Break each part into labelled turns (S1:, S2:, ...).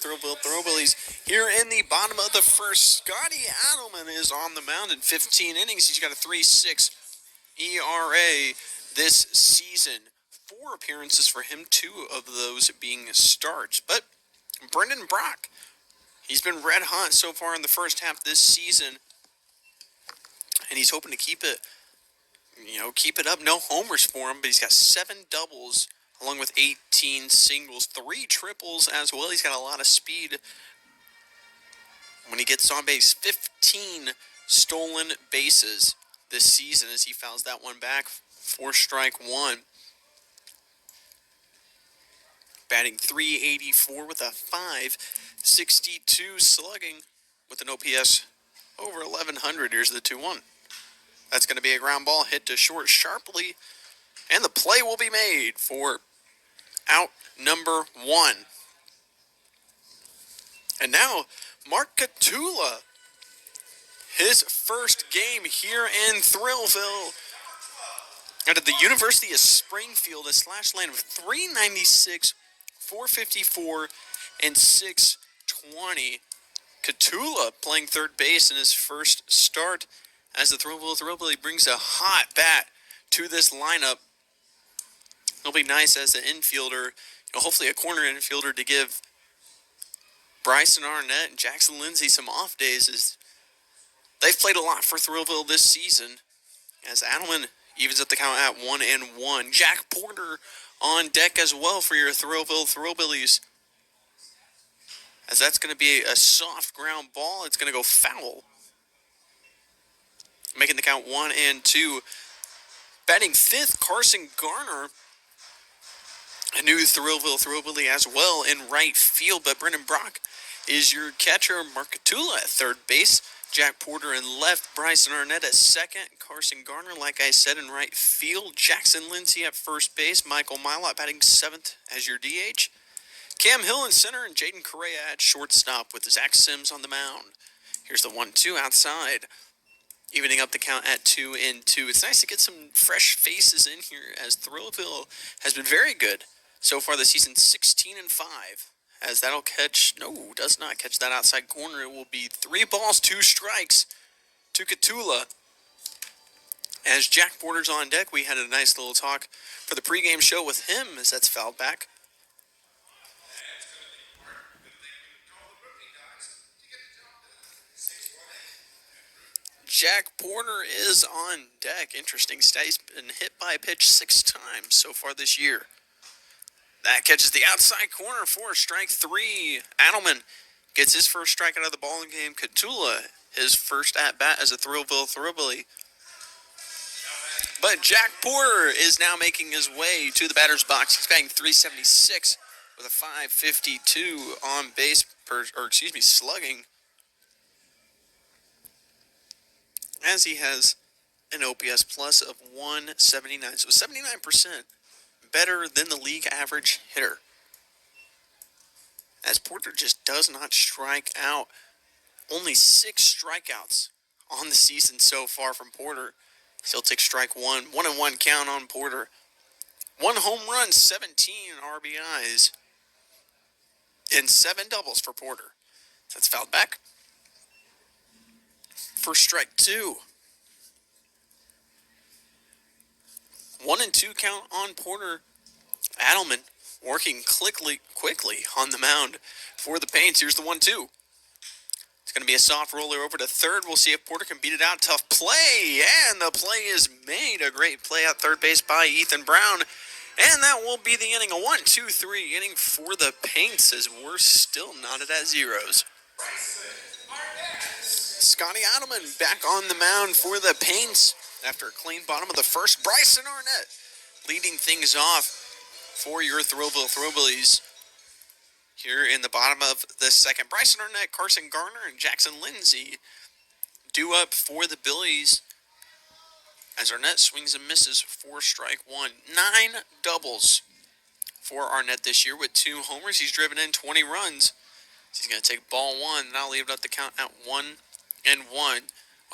S1: Thrillville Thrillbillies here in the bottom of the first. Scotty Adelman is on the mound in 15 innings. He's got a 3.6 ERA this season. 4 appearances for him, 2 of those being starts. But Brendan Brock, he's been red hot so far in the first half this season, and he's hoping to keep it up. No homers for him, but he's got 7 doubles along with 18 singles, 3 triples as well. He's got a lot of speed when he gets on base. 15 stolen bases this season as he fouls that one back for strike 1. Batting .384 with a .562 slugging with an OPS over 1100. Here's the 2-1. That's going to be a ground ball hit to short sharply, and the play will be made for out number 1. And now, Mark Catula, his first game here in Thrillville. Out of the University of Springfield, a slash line of .396, .454, and .620. Catula playing third base in his first start as the Thrillville Thrillbillies brings a hot bat to this lineup. It'll be nice as an infielder, hopefully a corner infielder, to give Bryson Arnett and Jackson Lindsay some off days, as they've played a lot for Thrillville this season. As Adelman evens up the count at 1-1. Jack Porter on deck as well for your Thrillville Thrillbillies, as that's going to be a soft ground ball. It's going to go foul, making the count 1-2. Batting 5th, Carson Garner, a new Thrillville Thrillbilly as well in right field. But Brendan Brock is your catcher. Mark Catula at third base. Jack Porter in left. Bryson Arnett at second. Carson Garner, like I said, in right field. Jackson Lindsay at first base. Michael Milot batting 7th as your DH. Cam Hill in center, and Jaden Correa at shortstop with Zach Sims on the mound. Here's the 1-2 outside, evening up the count at 2-2. It's nice to get some fresh faces in here, as Thrillville has been very good so far this season, 16-5. As that'll does not catch that outside corner. It will be 3 balls, 2 strikes to Catula. As Jack Porter's on deck, we had a nice little talk for the pregame show with him as that's fouled back. Jack Porter is on deck. Interesting stat. He's been hit by a pitch 6 times so far this year. That catches the outside corner for strike 3. Adelman gets his first strike out of the ball game. Catula, his first at-bat as a Thrillville Thrillbilly. But Jack Porter is now making his way to the batter's box. He's batting .376 with a .552 on base slugging, as he has an OPS plus of 179. So 79% better than the league average hitter, as Porter just does not strike out. Only 6 strikeouts on the season so far from Porter. He'll take strike 1. 1-1 count on Porter. 1 home run, 17 RBIs, and 7 doubles for Porter. That's fouled back for strike 2. 1-2 count on Porter. Adelman working quickly on the mound for the Paints. Here's the 1-2. It's going to be a soft roller over to third. We'll see if Porter can beat it out. Tough play, and the play is made. A great play at third base by Ethan Brown. And that will be the inning. A 1-2-3 inning for the Paints, as we're still knotted at zeros. Scotty Adelman back on the mound for the Paints after a clean bottom of the first. Bryson Arnett leading things off for your Thrillville Thrillbillies here in the bottom of the second. Bryson Arnett, Carson Garner, and Jackson Lindsay due up for the Billies, as Arnett swings and misses for strike 1. 9 doubles for Arnett this year with 2 homers. He's driven in 20 runs. He's going to take ball 1, and I'll leave it up the count at 1-1.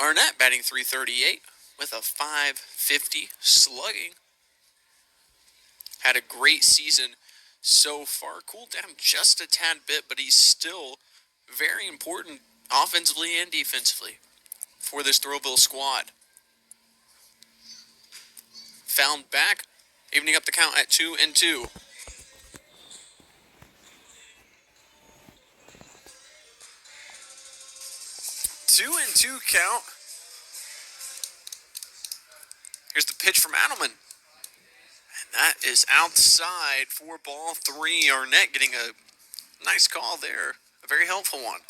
S1: Arnett batting .338 with a .550 slugging. Had a great season so far. Cooled down just a tad bit, but he's still very important offensively and defensively for this Thrillville squad. Found back, evening up the count at 2-2. 2-2 count. Here's the pitch from Adelman. And that is outside for ball 3. Arnett getting a nice call there. A very helpful one.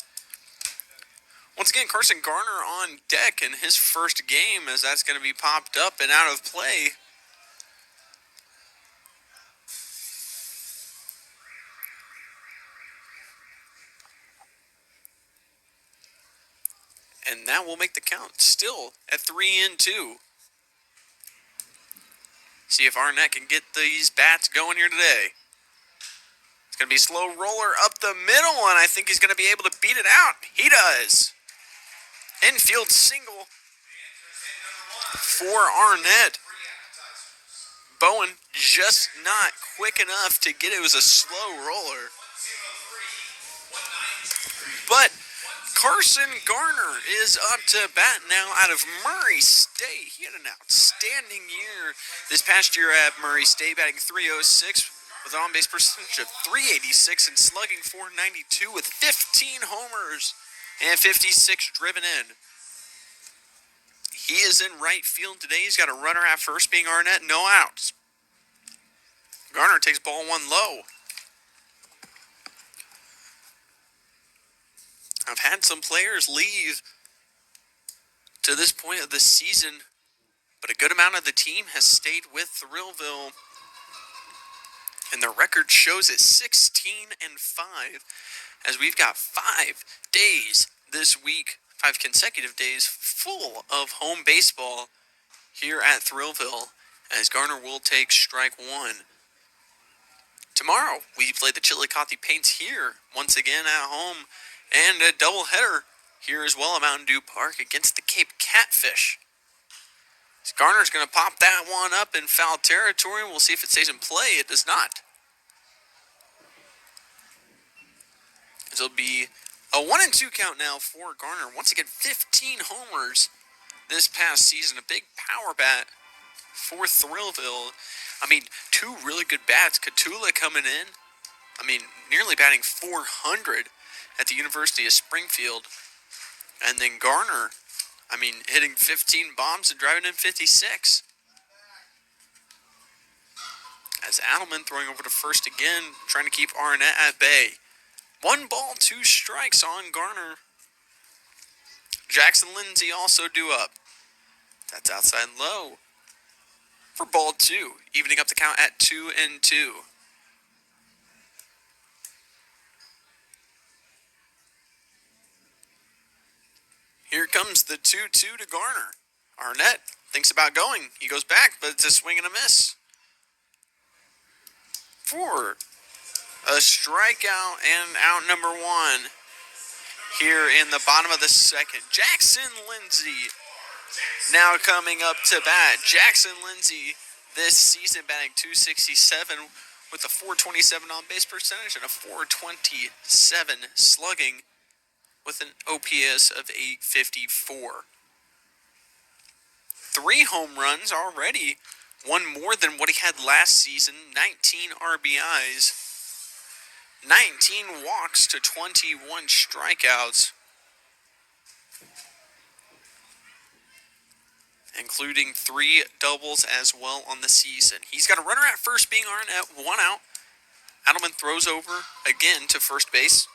S1: Once again, Carson Garner on deck in his first game, as that's going to be popped up and out of play. And that will make the count still at 3-2. See if Arnett can get these bats going here today. It's going to be a slow roller up the middle, and I think he's going to be able to beat it out. He does. Infield single for Arnett. Bowen just not quick enough to get it. It was a slow roller. But Carson Garner is up to bat now out of Murray State. He had an outstanding year this past year at Murray State, batting .306 with an on-base percentage of .386 and slugging .492 with 15 homers and 56 driven in. He is in right field today. He's got a runner at first, being Arnett, no outs. Garner takes ball 1 low. I've had some players leave to this point of the season, but a good amount of the team has stayed with Thrillville. And the record shows it 16-5, as we've got 5 days this week, 5 consecutive days full of home baseball here at Thrillville, as Garner will take strike 1. Tomorrow, we play the Chillicothe Paints here, once again at home, and a doubleheader here as well at Mountain Dew Park against the Cape Catfish. Garner's going to pop that one up in foul territory. We'll see if it stays in play. It does not. It'll be a 1-2 count now for Garner. Once again, 15 homers this past season. A big power bat for Thrillville. I mean, 2 really good bats. Catula coming in. I mean, nearly batting .400 at the University of Springfield. And then Garner, I mean, hitting 15 bombs and driving in 56. As Adelman throwing over to first again, trying to keep Arnett at bay. 1 ball, 2 strikes on Garner. Jackson Lindsay also due up. That's outside low for ball 2, evening up the count at 2-2. Here comes the 2-2 to Garner. Arnett thinks about going. He goes back, but it's a swing and a miss. For a strikeout and out number 1 here in the bottom of the second. Jackson Lindsay now coming up to bat. Jackson Lindsay this season batting .267 with a .427 on-base percentage and a .427 slugging with an OPS of .854. 3 home runs already, 1 more than what he had last season, 19 RBIs, 19 walks to 21 strikeouts, including 3 doubles as well on the season. He's got a runner at first, being Arnett, 1 out. Adelman throws over again to first base.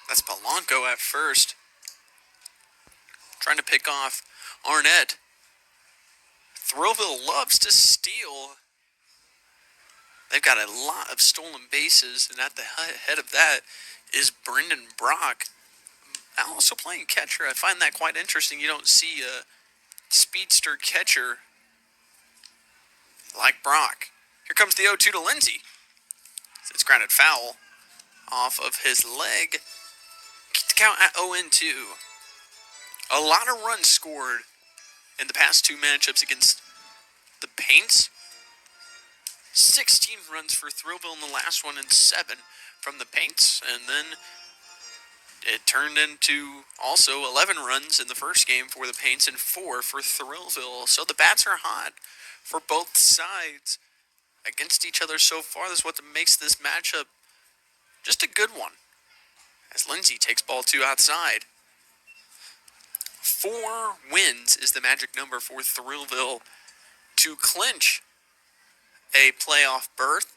S1: That's Polanco at first, trying to pick off Arnett. Thrillville loves to steal. They've got a lot of stolen bases, and at the head of that is Brendan Brock, also playing catcher. I find that quite interesting. You don't see a speedster catcher like Brock. Here comes the 0-2 to Lindsay. It's grounded foul off of his leg. Keep the count at 0-2. A lot of runs scored in the past 2 matchups against the Paints. 16 runs for Thrillville in the last one and 7 from the Paints. And then it turned into also 11 runs in the first game for the Paints and 4 for Thrillville. So the bats are hot for both sides against each other so far. This is what makes this matchup just a good one. As Lindsay takes ball 2 outside. 4 wins is the magic number for Thrillville to clinch a playoff berth.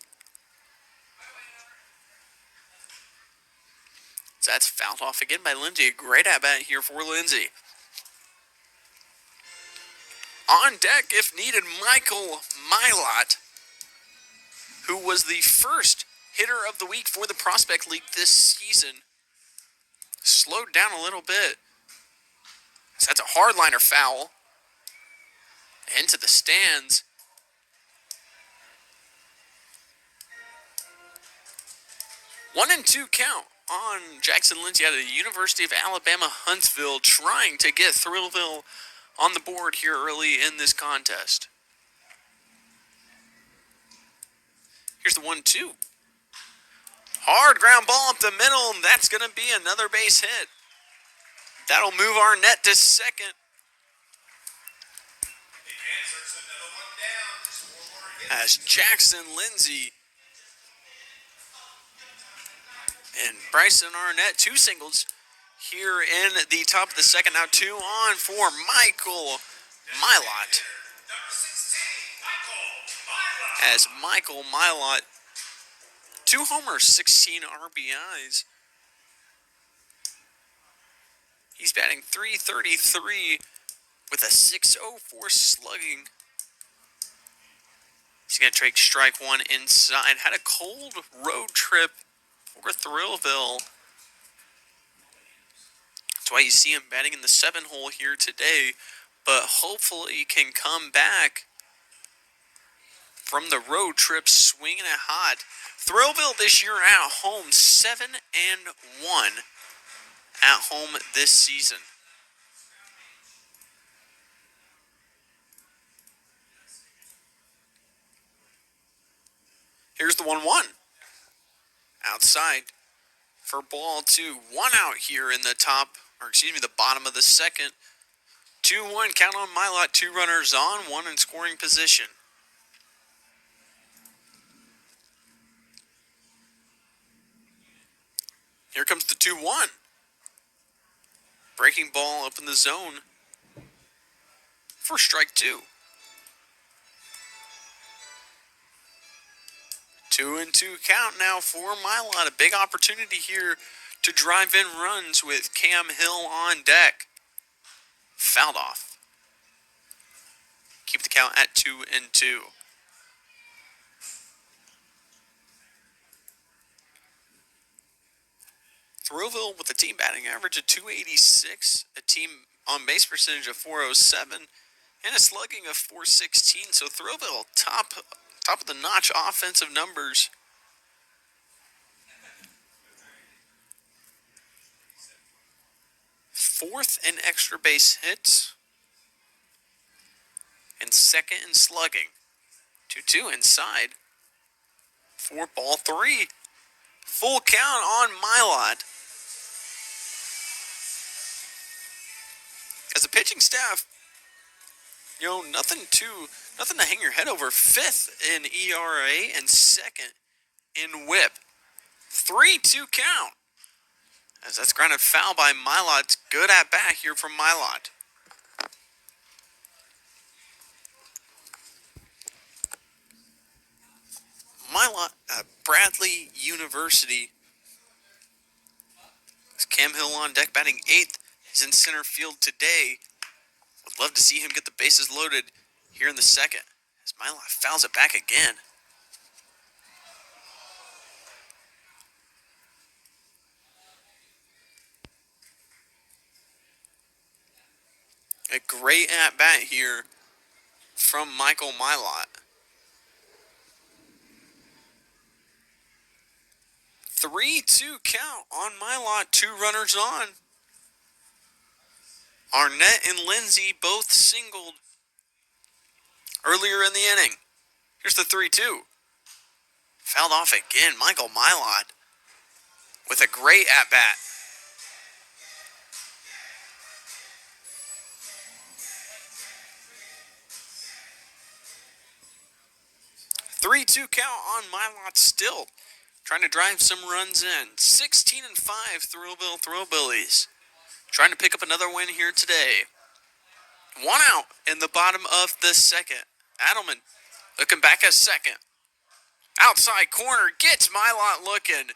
S1: So that's fouled off again by Lindsay. A great at-bat here for Lindsay. On deck, if needed, Michael Milot, who was the first hitter of the week for the Prospect League this season. Slowed down a little bit. So that's a hardliner foul. Into the stands. One and 2 count on Jackson Lindsay out of the University of Alabama, Huntsville, trying to get Thrillville on the board here early in this contest. Here's the 1-2. Hard ground ball up the middle, and that's going to be another base hit. That'll move Arnett to second. As Jackson Lindsay and Bryson Arnett, 2 singles here in the top of the second. Now 2 on for Michael Milot. As Michael Milot, 2 homers, 16 RBIs. He's batting .333 with a .604 slugging. He's going to take strike 1 inside. Had a cold road trip for Thrillville. That's why you see him batting in the 7-hole here today. But hopefully he can come back from the road trip swinging it hot. Thrillville this year at home, 7-1 at home this season. Here's the 1-1. Outside for ball 2. 1 out here in the the bottom of the second. 2-1 count on Milot. 2 runners on, 1 in scoring position. Here comes the 2-1. Breaking ball up in the zone for strike 2. 2-2 count now for Milot. A big opportunity here to drive in runs with Cam Hill on deck. Fouled off. Keep the count at 2-2. Thrillville with a team batting average of .286, a team on base percentage of .407, and a slugging of .416. So Thrillville top of the notch offensive numbers. Fourth in extra base hits, and second in slugging. 2-2 inside for ball 3. Full count on Milot. As a pitching staff, nothing to hang your head over. 5th in ERA and 2nd in WHIP. 3-2 count. As that's grounded foul by Milot. Good at bat here from Milot. Milot at Bradley University. Cam Hill on deck batting 8th. He's in center field today. Would love to see him get the bases loaded here in the second. As Milot fouls it back again. A great at-bat here from Michael Milot. 3-2 count on Milot. 2 runners on. Arnett and Lindsay both singled earlier in the inning. Here's the 3-2. Fouled off again. Michael Milot with a great at-bat. 3-2 count on Milot still. Trying to drive some runs in. 16-5 Thrillville Thrillbillies. Trying to pick up another win here today. 1 out in the bottom of the second. Adelman looking back at second. Outside corner gets Milot looking.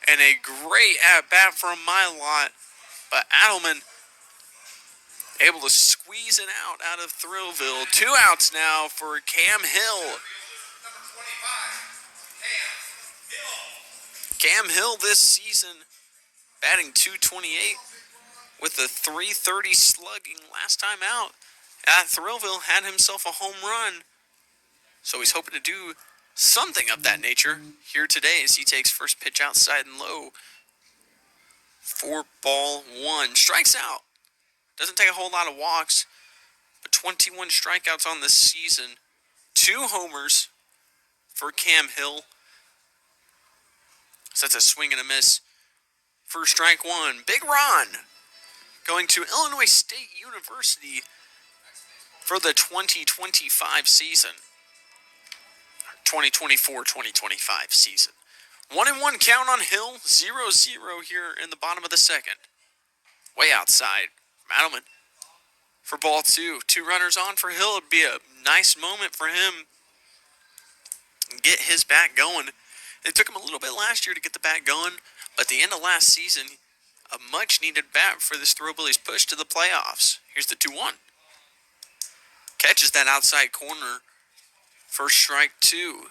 S1: And a great at-bat from Milot. But Adelman able to squeeze it out of Thrillville. 2 outs now for Cam Hill. Cam Hill this season batting .228 with a .330 slugging last time out at Thrillville. Had himself a home run. So he's hoping to do something of that nature here today as he takes first pitch outside and low. 4-1. Strikes out. Doesn't take a whole lot of walks, but 21 strikeouts on the season. 2 homers for Cam Hill. So that's a swing and a miss. First strike one. Big Ron going to Illinois State University for the 2025 season. 2024-2025 season. 1-1 count on Hill. 0-0 here in the bottom of the second. Way outside. Adelman for ball 2. 2 runners on for Hill. It'd be a nice moment for him. Get his bat going. It took him a little bit last year to get the bat going, but at the end of last season, a much-needed bat for this Thrillbillies push to the playoffs. Here's the 2-1. Catches that outside corner. First strike 2.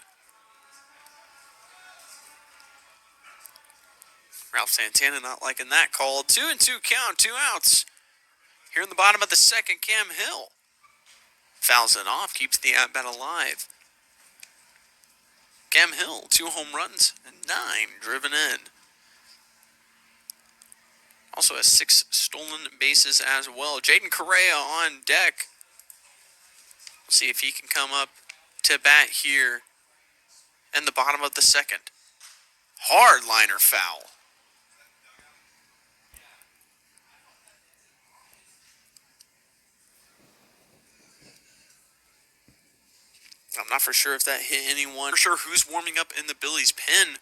S1: Ralph Santana not liking that call. 2-2 count, 2 outs. Here in the bottom of the second, Cam Hill fouls it off, keeps the at-bat alive. Cam Hill, 2 home runs and 9 driven in. Also has 6 stolen bases as well. Jaden Correa on deck. We'll see if he can come up to bat here in the bottom of the second. Hard liner foul. I'm not for sure if that hit anyone. For sure who's warming up in the Billies pen.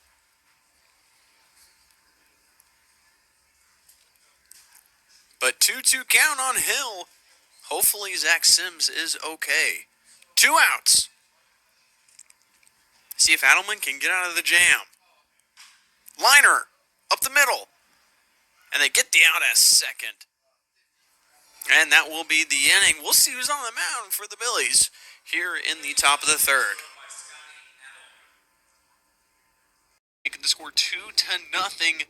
S1: But 2-2 count on Hill. Hopefully Zach Sims is okay. 2 outs. See if Adelman can get out of the jam. Liner up the middle. And they get the out at second. And that will be the inning. We'll see who's on the mound for the Billies here in the top of the third. Making the score 2-0.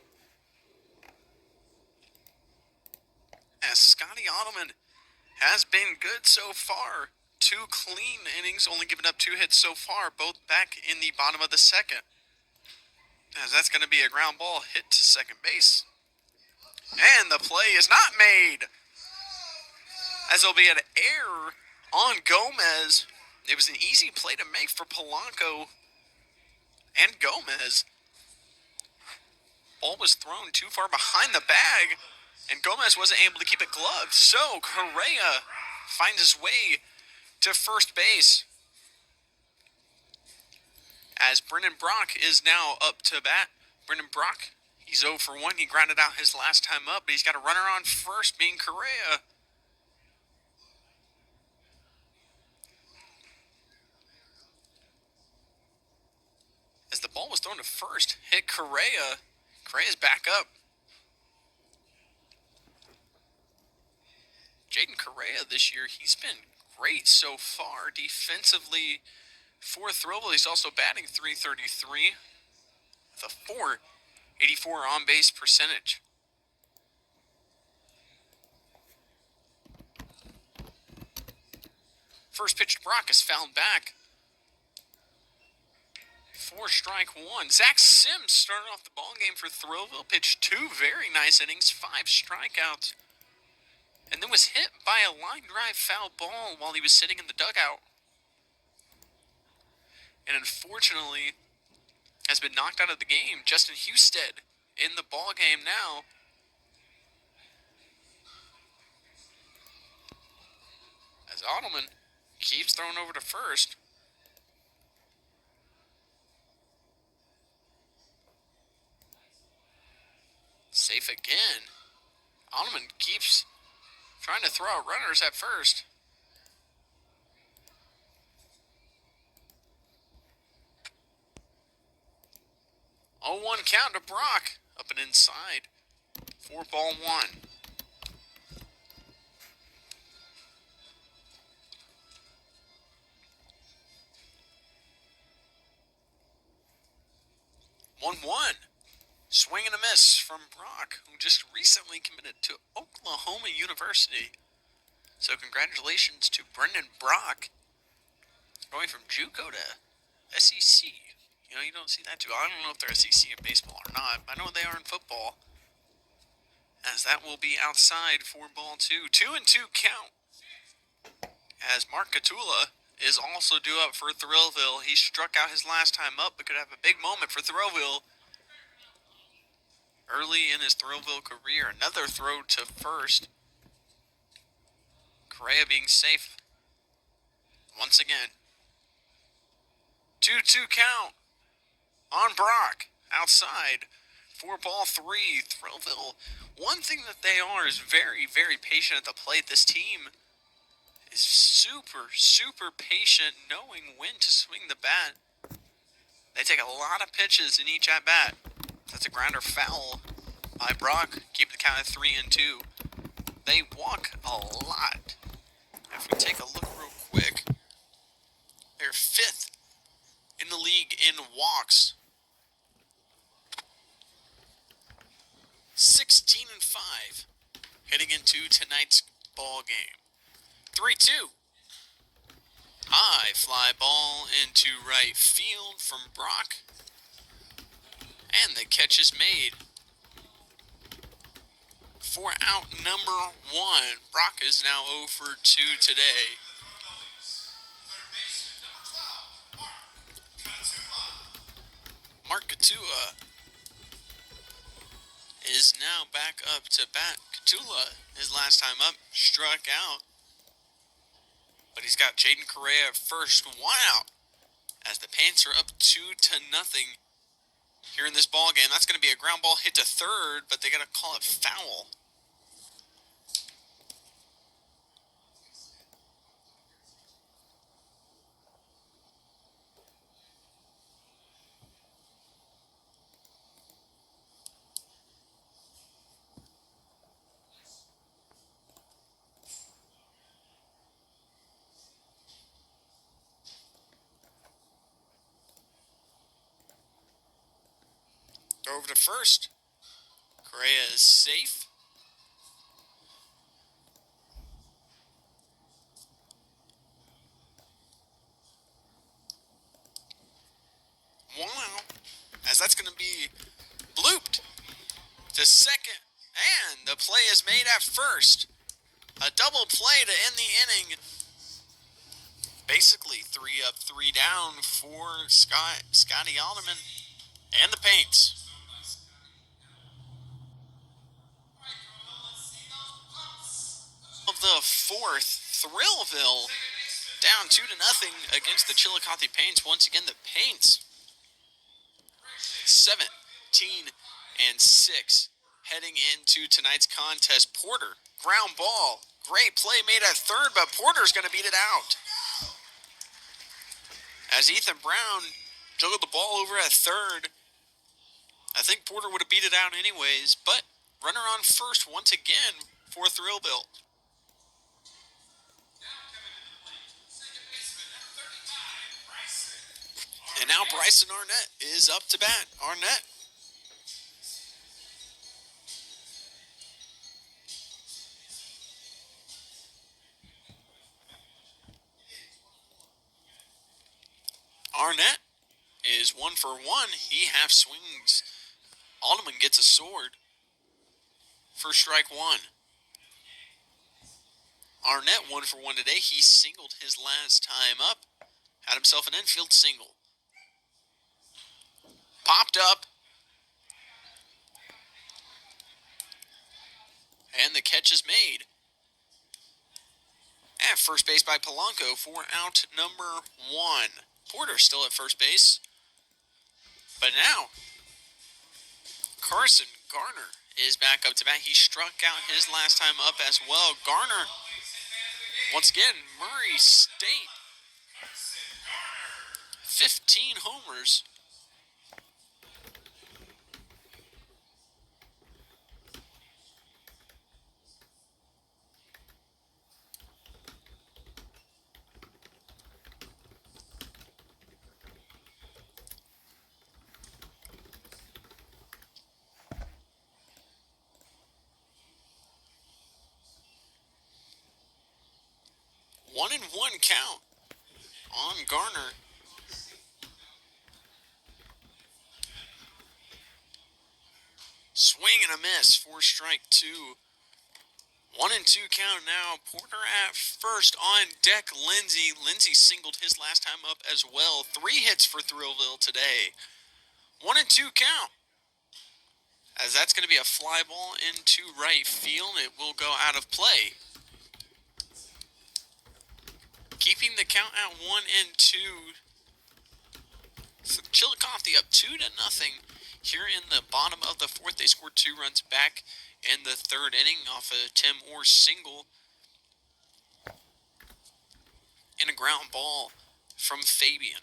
S1: As Scotty Adelman has been good so far. 2 clean innings, only giving up 2 hits so far, both back in the bottom of the second. As that's going to be a ground ball hit to second base. And the play is not made. As there'll be an error on Gomez. It was an easy play to make for Polanco and Gomez. Ball was thrown too far behind the bag, and Gomez wasn't able to keep it gloved. So Correa finds his way to first base. As Brennan Brock is now up to bat. Brennan Brock, he's 0 for 1. He grounded out his last time up, but he's got a runner on first, being Correa. As the ball was thrown to first, hit Correa. Correa's back up. Jaden Correa this year, he's been great so far defensively for Thrillville. He's also batting .333 with a .484 on-base percentage. First pitch to Brock is fouled back. 4 strike 1. Zach Sims started off the ball game for Thrillville. Pitched 2 very nice innings, 5 strikeouts. And then was hit by a line drive foul ball while he was sitting in the dugout. And unfortunately, has been knocked out of the game. Justin Husted in the ball game now. As Adelman keeps throwing over to first. Safe again. Adelman keeps trying to throw out runners at first. 0-1 count to Brock. Up and inside. 4-1. Swing and a miss from Brock, who just recently committed to Oklahoma University. So congratulations to Brendan Brock, going from JUCO to SEC. You know, you don't see that too. I don't know if they're SEC in baseball or not. I know they are in football. As that will be outside for ball 2. 2-2 count. As Mark Catula is also due up for Thrillville. He struck out his last time up, but could have a big moment for Thrillville early in his Thrillville career. Another throw to first. Correa being safe once again. 2-2 count on Brock outside for ball 3. Thrillville, one thing that they are is very, very patient at the plate. This team is super, super patient, knowing when to swing the bat. They take a lot of pitches in each at-bat. That's a grounder foul by Brock. Keep the count at 3-2. They walk a lot. If we take a look real quick, they're 5th in the league in walks. 16-5 heading into tonight's ball game. 3-2. High fly ball into right field from Brock. And the catch is made for out number 1. Brock is now 0 for 2 today. Mark Catula is now back up to bat. Catula, his last time up, struck out. But he's got Jaden Correa at first. 1 out. As the Paints are up 2-0 here in this ball game. That's going to be a ground ball hit to third, but they got to call it foul. Throw over to first. Correa is safe. Wow. As that's going to be blooped to second. And the play is made at first. A double play to end the inning. Basically 3 up, 3 down for Scotty Adelman and the Paints. Of the 4th, Thrillville down 2-0 against the Chillicothe Paints. Once again, the Paints 17-6 heading into tonight's contest. Porter, ground ball. Great play made at third, but Porter's going to beat it out. As Ethan Brown juggled the ball over at third, I think Porter would have beat it out anyways, but runner on first once again for Thrillville. And now Bryson Arnett is up to bat. Arnett. Arnett is 1 for 1. He half swings. Adelman gets a sword for strike 1. Arnett 1 for 1 today. He singled his last time up. Had himself an infield single. Popped up. And the catch is made. At first base by Polanco for out number 1. Porter still at first base. But now, Carson Garner is back up to bat. He struck out his last time up as well. Garner, once again, Murray State. 15 homers. One and one count on Garner. Swing and a miss for strike 2. 1 and 2 count now. Porter at first on deck. Lindsey singled his last time up as well. 3 hits for Thrillville today. 1 and 2 count. As that's going to be a fly ball into right field. It will go out of play. Keeping the count at 1 and 2. So Chillicothe up 2-0 here in the bottom of the 4th. They scored 2 runs back in the 3rd inning off a Tim Orr single and a ground ball from Fabian.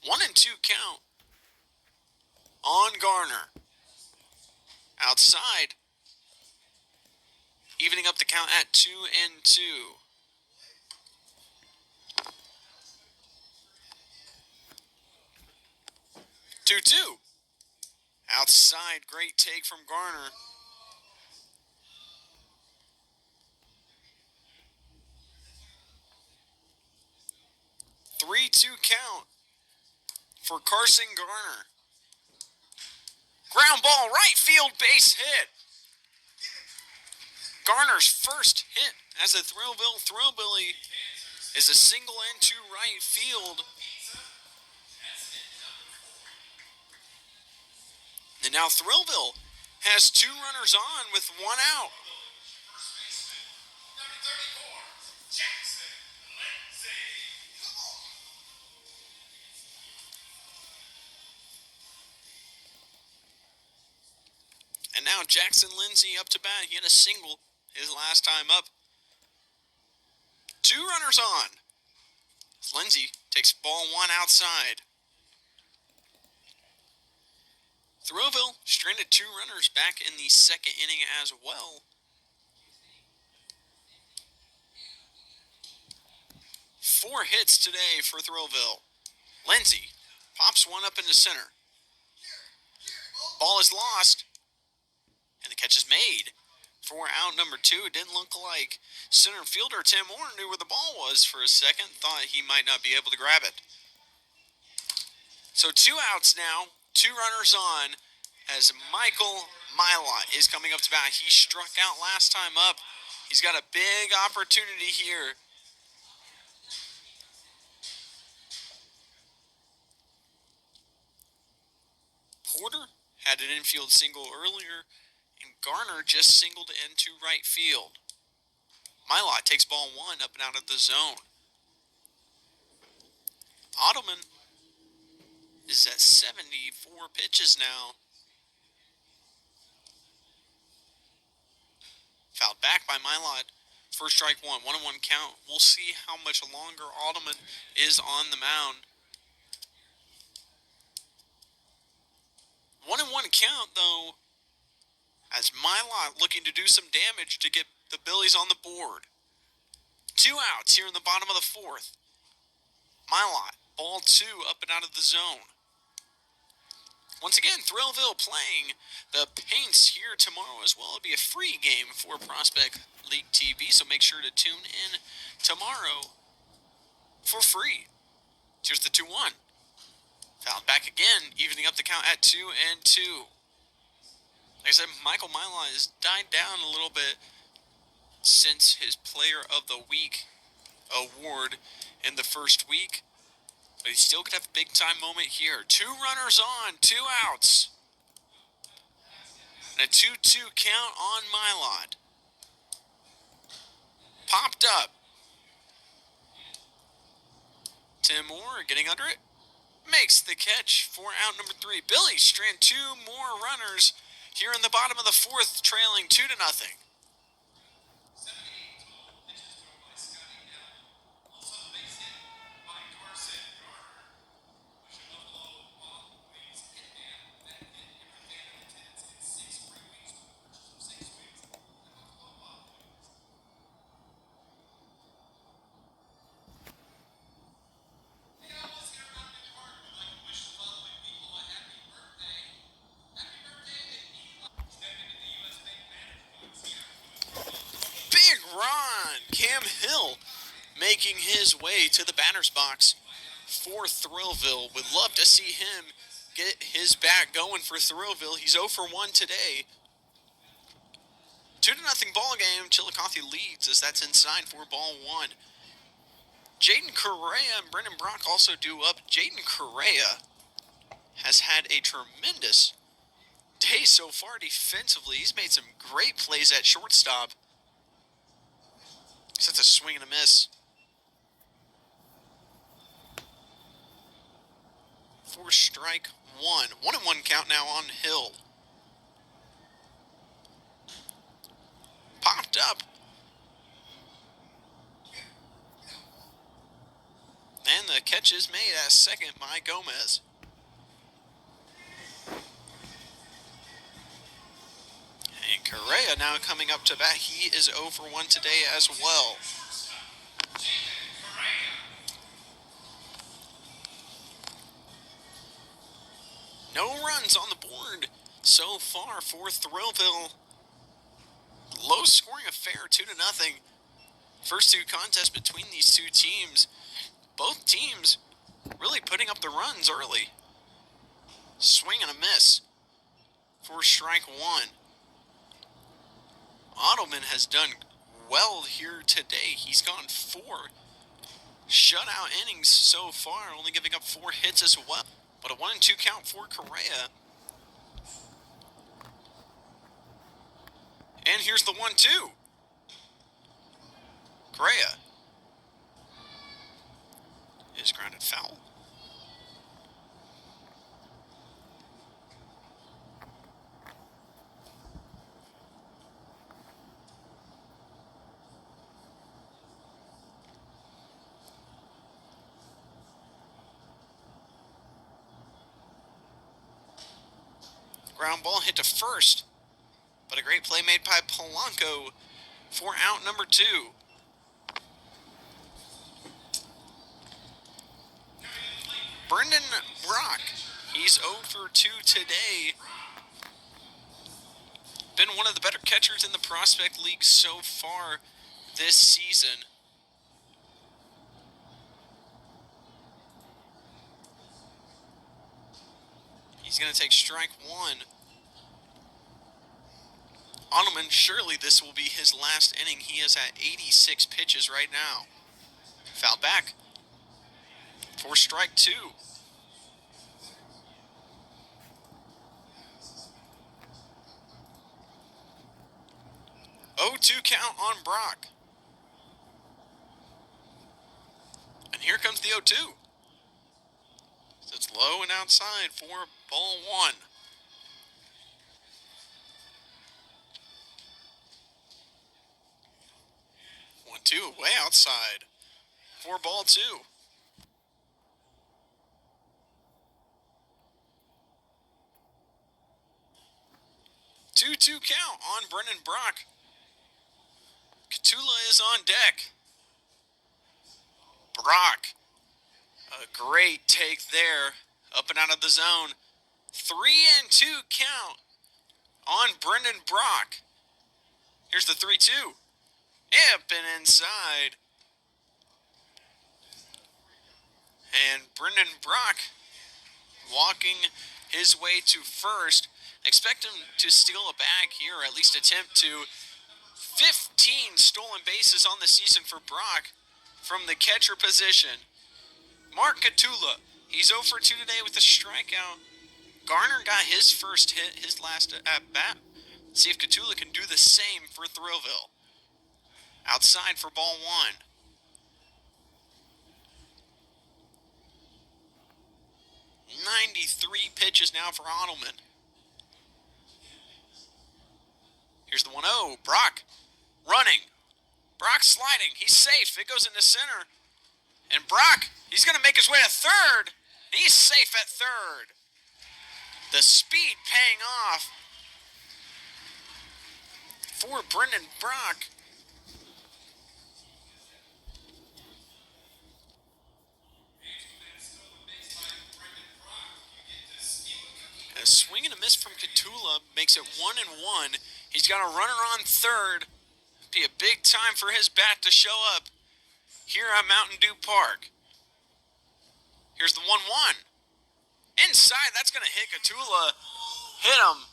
S1: 1 and 2 count on Garner. Outside, evening up the count at 2 and 2. 2-2. Outside, great take from Garner. Three-two count for Carson Garner. Ground ball, right field, base hit. Garner's first hit as a Thrillville Thrillbilly is a single into right field. And now Thrillville has 2 runners on with 1 out. And now Jackson Lindsay up to bat. He had a single his last time up. 2 runners on. Lindsay takes ball 1 outside. Thrillville stranded 2 runners back in the 2nd inning as well. 4 hits today for Thrillville. Lindsay pops 1 up into center. Ball is lost, and the catch is made for out number 2. It didn't look like center fielder Tim Orr knew where the ball was for a second. Thought he might not be able to grab it. So 2 outs now. 2 runners on as Michael Milot is coming up to bat. He struck out last time up. He's got a big opportunity here. Porter had an infield single earlier, and Garner just singled into right field. Milot takes ball 1 up and out of the zone. Adelman is at 74 pitches now. Fouled back by Milot. First strike 1, 1-1 count. We'll see how much longer Adelman is on the mound. 1-1 count though, as Milot looking to do some damage to get the Billies on the board. 2 outs here in the bottom of the 4th. Milot, ball 2 up and out of the zone. Once again, Thrillville playing the Paints here tomorrow as well. It'll be a free game for Prospect League TV, so make sure to tune in tomorrow for free. Here's the 2-1. Fouled back again, evening up the count at 2 and 2. Like I said, Michael Milot has died down a little bit since his Player of the Week award in the first week. But he still could have a big-time moment here. 2 runners on, 2 outs. And a 2-2 count on Mylot. Popped up. Tim Moore getting under it. Makes the catch for out number 3. Billy strand 2 more runners here in the bottom of the 4th, trailing 2-0. Big run! Cam Hill making his way to the batter's box for Thrillville. Would love to see him get his bat going for Thrillville. He's 0 for 1 today. 2-0 ball game. Chillicothe leads as that's inside for ball 1. Jaden Correa and Brendan Brock also due up. Jaden Correa has had a tremendous day so far defensively. He's made some great plays at shortstop. That's a swing and a miss. 4 strike 1. 1-1 count now on Hill. Popped up. And the catch is made at second by Gomez. And Correa now coming up to bat. He is 0 for 1 today as well. No runs on the board so far for Thrillville. Low scoring affair, 2-0. First 2 contests between these 2 teams. Both teams really putting up the runs early. Swing and a miss for strike 1. Adelman has done well here today. He's gone 4 shutout innings so far, only giving up 4 hits as well. But a 1-2 count for Correa. And here's the 1-2. Correa is grounded foul. Ground ball hit to first, but a great play made by Polanco for out number 2. Brendan Brock, he's 0 for 2 today. Been one of the better catchers in the Prospect League so far this season. He's going to take strike 1. Adelman, surely this will be his last inning. He is at 86 pitches right now. Foul back for strike 2. 0-2 count on Brock. And here comes the 0-2. It's low and outside for ball 1. 1-2 way outside for ball 2. 2-2 count on Brendan Brock. Catula is on deck. Brock, a great take there, up and out of the zone. 3-2 count on Brendan Brock. Here's the 3-2. Up and inside. And Brendan Brock walking his way to first. Expect him to steal a bag here, or at least attempt to. 15 stolen bases on the season for Brock from the catcher position. Mark Catula, he's 0 for 2 today with a strikeout. Garner got his first hit, his last at bat. See if Catula can do the same for Thrillville. Outside for ball 1. 93 pitches now for Adelman. Here's the 1-0. Brock running. Brock sliding. He's safe. It goes into center. And Brock, he's going to make his way to third. He's safe at third. The speed paying off for Brendan Brock. A swing and a miss from Catula makes it 1-1. He's got a runner on third. Be a big time for his bat to show up here at Mountain Dew Park. Here's the 1-1. Inside, that's going to hit Catula. Hit him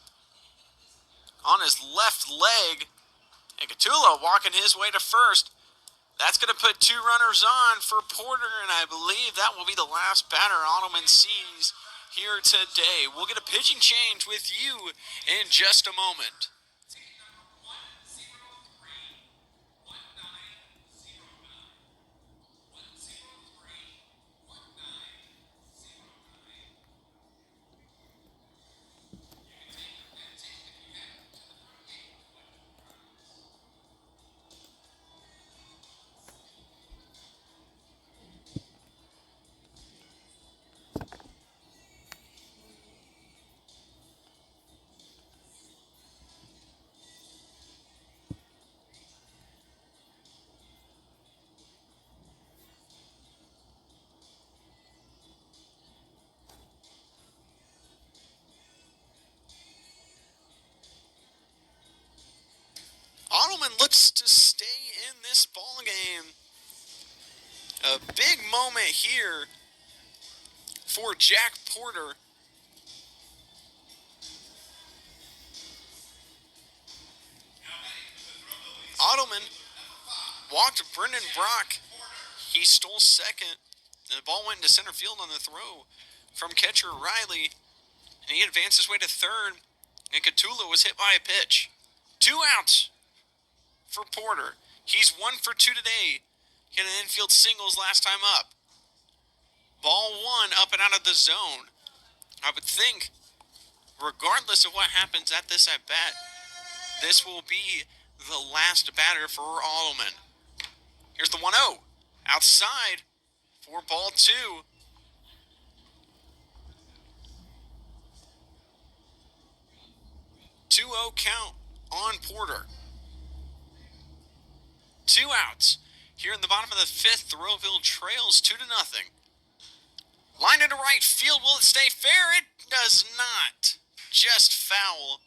S1: on his left leg. And Catula walking his way to first. That's going to put 2 runners on for Porter, and I believe that will be the last batter Adelman sees here today. We'll get a pitching change with you in just a moment. Adelman looks to stay in this ball game. A big moment here for Jack Porter. Adelman walked Brendan Brock. He stole second. The ball went into center field on the throw from catcher Riley. And he advanced his way to third. And Catula was hit by a pitch. 2 outs for Porter. He's 1 for 2 today. Hit an infield singles last time up. Ball 1 up and out of the zone. I would think, regardless of what happens at this at bat, this will be the last batter for Adelman. Here's the 1-0. Outside for ball 2. 2-0 count on Porter. 2 outs. Here in the bottom of the 5th, Thrillville trails 2-0. Line into right field. Will it stay fair? It does not. Just foul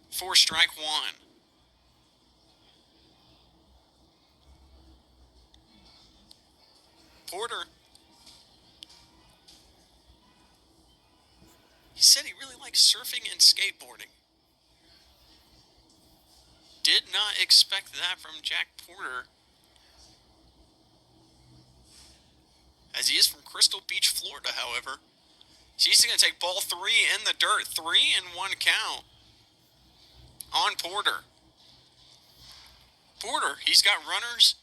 S1: for strike 1. Porter, he said he really likes surfing and skateboarding. Did not expect that from Jack Porter, as he is from Crystal Beach, Florida, however. He's going to take ball 3 in the dirt. 3-1 count on Porter. Porter, he's got runners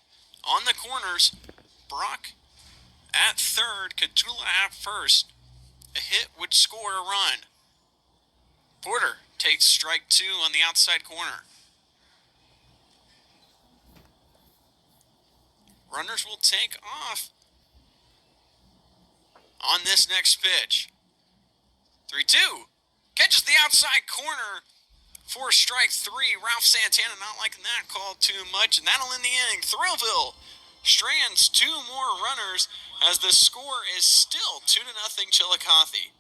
S1: on the corners. Brock at third, Catula at first. A hit would score a run. Porter takes strike 2 on the outside corner. Runners will take off on this next pitch. 3-2. Catches the outside corner for strike 3. Ralph Santana not liking that call too much, and that'll end the inning. Thrillville strands 2 more runners as the score is still 2-0 Chillicothe.